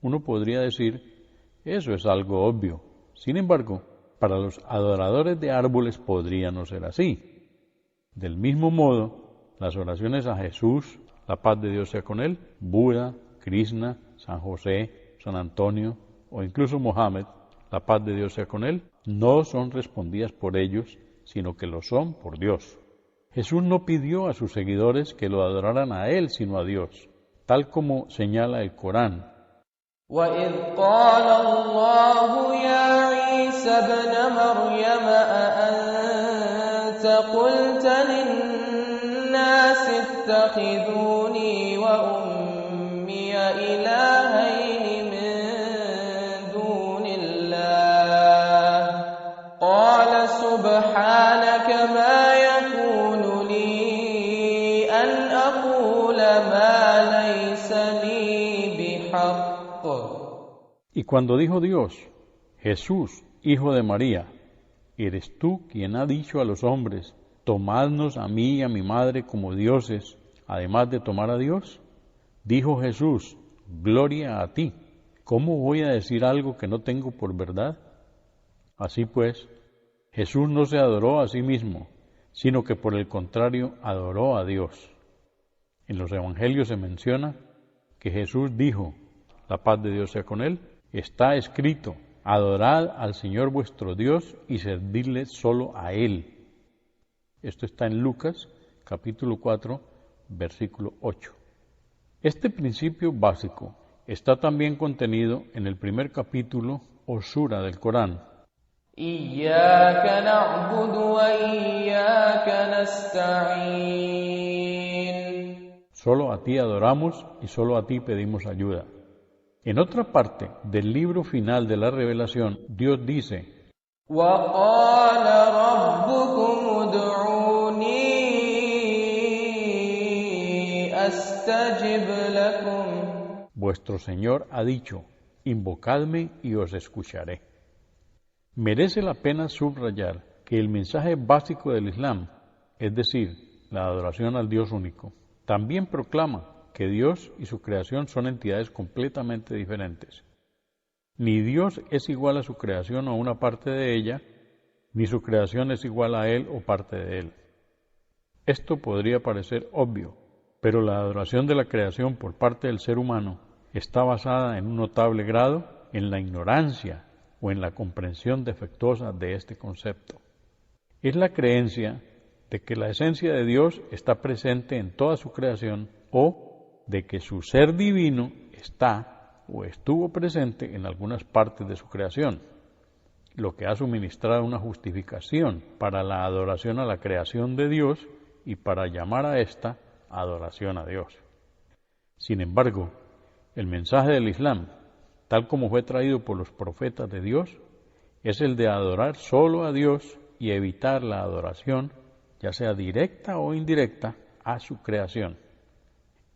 Uno podría decir, eso es algo obvio. Sin embargo, para los adoradores de árboles podría no ser así. Del mismo modo, las oraciones a Jesús, la paz de Dios sea con él, Buda, Krishna, San José, San Antonio o incluso Mohammed, la paz de Dios sea con él, no son respondidas por ellos, sino que lo son por Dios. Jesús no pidió a sus seguidores que lo adoraran a él, sino a Dios, tal como señala el Corán. وَإِذْ قَالَ اللَّهُ يَا عِيسَى ابْنَ مَرْيَمَ أَأَنْتَ قُلْتَ لِلنَّاسِ اتَّخِذُونِي وَأُمِّيَ إِلَٰهَيْنِ مِن دُونِ اللَّهِ قَالَ سُبْحَانَكَ مَا يَكُونُ لِي أَنْ أَقُولَ مَا لَيْسَ لِي بِحَقٍّ. Y cuando dijo Dios, Jesús, hijo de María, ¿eres tú quien ha dicho a los hombres, tomadnos a mí y a mi madre como dioses, además de tomar a Dios? Dijo Jesús, gloria a ti. ¿Cómo voy a decir algo que no tengo por verdad? Así pues, Jesús no se adoró a sí mismo, sino que por el contrario adoró a Dios. En los evangelios se menciona que Jesús dijo, la paz de Dios sea con él, está escrito, adorad al Señor vuestro Dios y servidle solo a Él. Esto está en Lucas, capítulo 4, versículo 8. Este principio básico está también contenido en el primer capítulo o sura del Corán. إِيَّاكَ نَعْبُدُ وَإِيَّاكَ نَسْتَعِينُ. Solo a ti adoramos y solo a ti pedimos ayuda. En otra parte del libro final de la revelación, Dios dice, وَقَالَ رَبُّكُمُ ادْعُونِي أَسْتَجِبْ لَكُمْ. vuestro Señor ha dicho, invocadme y os escucharé. Merece la pena subrayar que el mensaje básico del Islam, es decir, la adoración al Dios único, también proclama que Dios y su creación son entidades completamente diferentes. Ni Dios es igual a su creación o una parte de ella, ni su creación es igual a Él o parte de Él. Esto podría parecer obvio, pero la adoración de la creación por parte del ser humano está basada en un notable grado en la ignorancia o en la comprensión defectuosa de este concepto. Es la creencia de que la esencia de Dios está presente en toda su creación o de que su ser divino está o estuvo presente en algunas partes de su creación, lo que ha suministrado una justificación para la adoración a la creación de Dios y para llamar a esta adoración a Dios. Sin embargo, el mensaje del Islam, tal como fue traído por los profetas de Dios, es el de adorar solo a Dios y evitar la adoración, ya sea directa o indirecta, a su creación.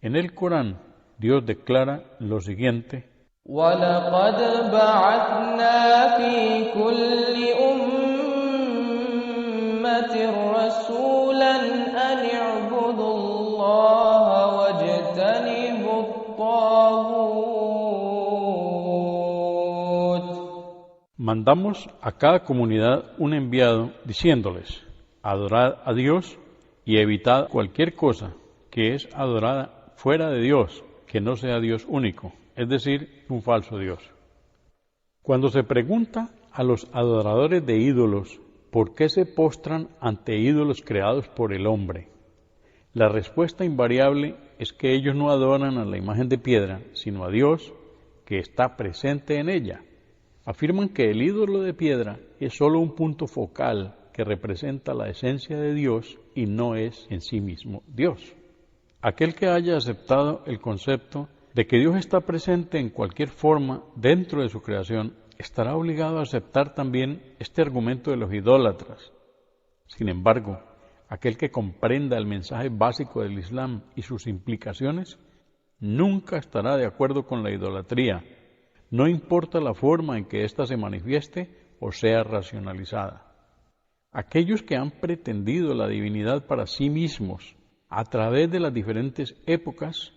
En el Corán, Dios declara lo siguiente: وَلَقَدْ بَعَثْنَا فِي كُلِّ أُمَّةٍ رَسُولًا أَنِ اعْبُدُوا اللَّهَ وَاجْتَنِبُوا الطَّاغُوتَ. Mandamos a cada comunidad un enviado diciéndoles, adorad a Dios y evitad cualquier cosa que es adorada fuera de Dios, que no sea Dios único, es decir, un falso Dios. Cuando se pregunta a los adoradores de ídolos por qué se postran ante ídolos creados por el hombre, la respuesta invariable es que ellos no adoran a la imagen de piedra, sino a Dios que está presente en ella. Afirman que el ídolo de piedra es solo un punto focal que representa la esencia de Dios y no es en sí mismo Dios. Aquel que haya aceptado el concepto de que Dios está presente en cualquier forma dentro de su creación, estará obligado a aceptar también este argumento de los idólatras. Sin embargo, aquel que comprenda el mensaje básico del Islam y sus implicaciones, nunca estará de acuerdo con la idolatría, no importa la forma en que ésta se manifieste o sea racionalizada. Aquellos que han pretendido la divinidad para sí mismos a través de las diferentes épocas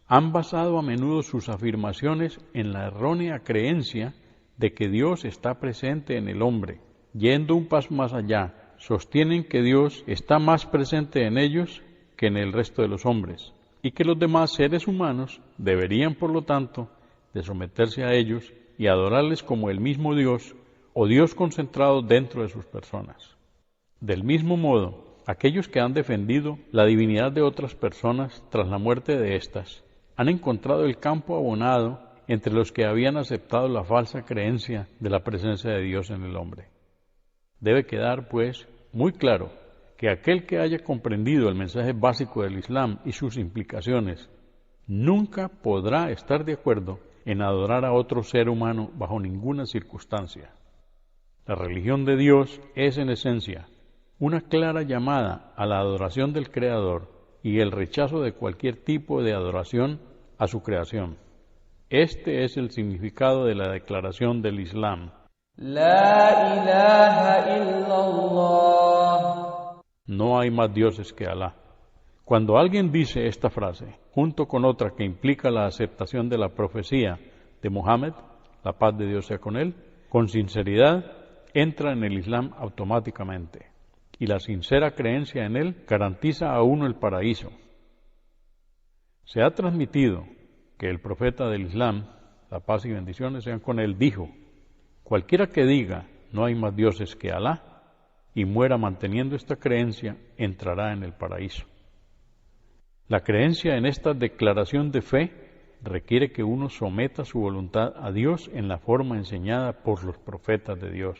han basado a menudo sus afirmaciones en la errónea creencia de que Dios está presente en el hombre. Yendo un paso más allá, sostienen que Dios está más presente en ellos que en el resto de los hombres, y que los demás seres humanos deberían, por lo tanto, de someterse a ellos y adorarles como el mismo Dios o Dios concentrado dentro de sus personas. Del mismo modo, aquellos que han defendido la divinidad de otras personas tras la muerte de éstas, han encontrado el campo abonado entre los que habían aceptado la falsa creencia de la presencia de Dios en el hombre. Debe quedar, pues, muy claro que aquel que haya comprendido el mensaje básico del Islam y sus implicaciones nunca podrá estar de acuerdo en adorar a otro ser humano bajo ninguna circunstancia. La religión de Dios es, en esencia, una clara llamada a la adoración del Creador y el rechazo de cualquier tipo de adoración a su creación. Este es el significado de la declaración del Islam. La ilaha illallah. No hay más dioses que Alá. Cuando alguien dice esta frase, junto con otra que implica la aceptación de la profecía de Muhammad, la paz de Dios sea con él, con sinceridad entra en el Islam automáticamente, y la sincera creencia en él garantiza a uno el paraíso. Se ha transmitido que el profeta del Islam, la paz y bendiciones sean con él, dijo: cualquiera que diga no hay más dioses que Alá y muera manteniendo esta creencia entrará en el paraíso. La creencia en esta declaración de fe requiere que uno someta su voluntad a Dios en la forma enseñada por los profetas de Dios.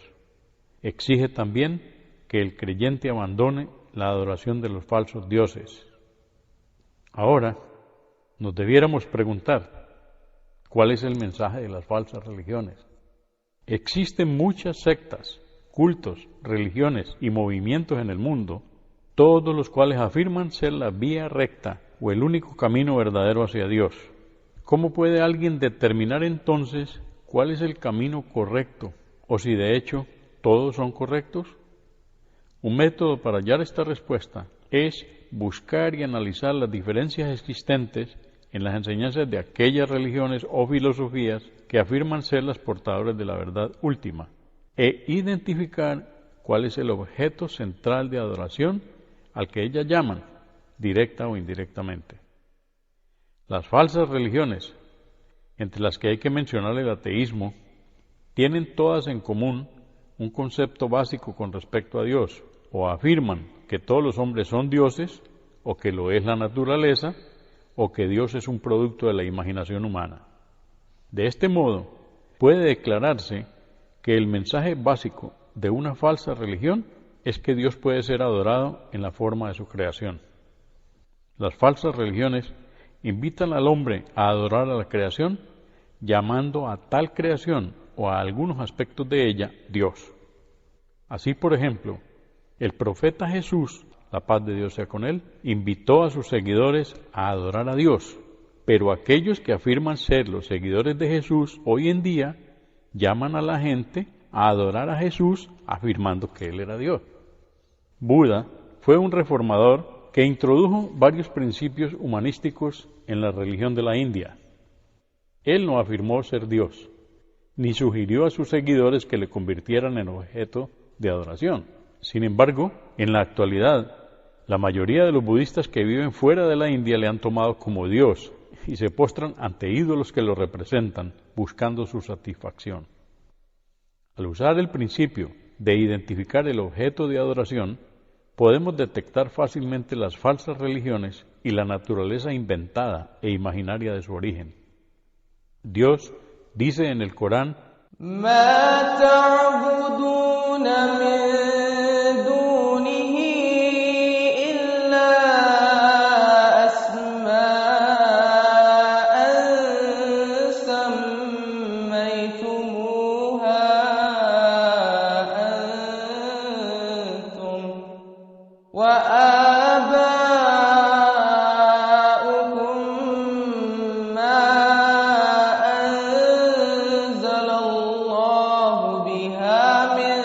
Exige también que el creyente abandone la adoración de los falsos dioses. Ahora, nos debiéramos preguntar, ¿cuál es el mensaje de las falsas religiones? Existen muchas sectas, cultos, religiones y movimientos en el mundo, todos los cuales afirman ser la vía recta o el único camino verdadero hacia Dios. ¿Cómo puede alguien determinar entonces cuál es el camino correcto, o si de hecho todos son correctos? Un método para hallar esta respuesta es buscar y analizar las diferencias existentes en las enseñanzas de aquellas religiones o filosofías que afirman ser las portadoras de la verdad última, e identificar cuál es el objeto central de adoración al que ellas llaman, directa o indirectamente. Las falsas religiones, entre las que hay que mencionar el ateísmo, tienen todas en común un concepto básico con respecto a Dios, o afirman que todos los hombres son dioses, o que lo es la naturaleza, o que Dios es un producto de la imaginación humana. De este modo, puede declararse que el mensaje básico de una falsa religión es que Dios puede ser adorado en la forma de su creación. Las falsas religiones invitan al hombre a adorar a la creación, llamando a tal creación o a algunos aspectos de ella Dios. Así, por ejemplo, el profeta Jesús, la paz de Dios sea con él, invitó a sus seguidores a adorar a Dios, pero aquellos que afirman ser los seguidores de Jesús hoy en día llaman a la gente a adorar a Jesús afirmando que Él era Dios. Buda fue un reformador que introdujo varios principios humanísticos en la religión de la India. Él no afirmó ser Dios, ni sugirió a sus seguidores que le convirtieran en objeto de adoración. Sin embargo, en la actualidad, la mayoría de los budistas que viven fuera de la India le han tomado como Dios y se postran ante ídolos que lo representan, buscando su satisfacción. Al usar el principio de identificar el objeto de adoración, podemos detectar fácilmente las falsas religiones y la naturaleza inventada e imaginaria de su origen. Dios dice en el Corán: ما تعبدون من دونه إلا أسماء سميتموها أنتم وآباؤكم ما أنزل الله بها من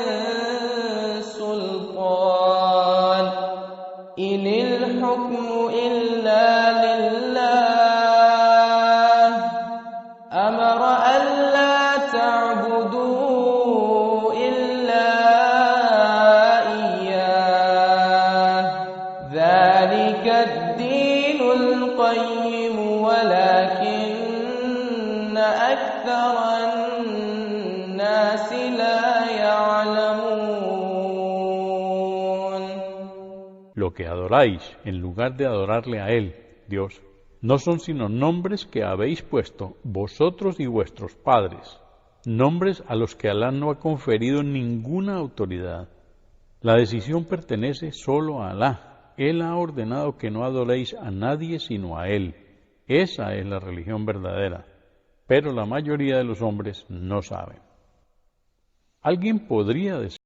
أمر ألا تعبدوا إلا إياه ذلك الدين القيم ولكن أكثر الناس لا يعلمون. Lo que adoráis, en lugar de adorarle a Él, Dios, no son sino nombres que habéis puesto vosotros y vuestros padres, nombres a los que Alá no ha conferido ninguna autoridad. La decisión pertenece solo a Alá. Él ha ordenado que no adoréis a nadie sino a Él. Esa es la religión verdadera, pero la mayoría de los hombres no saben. Alguien podría decir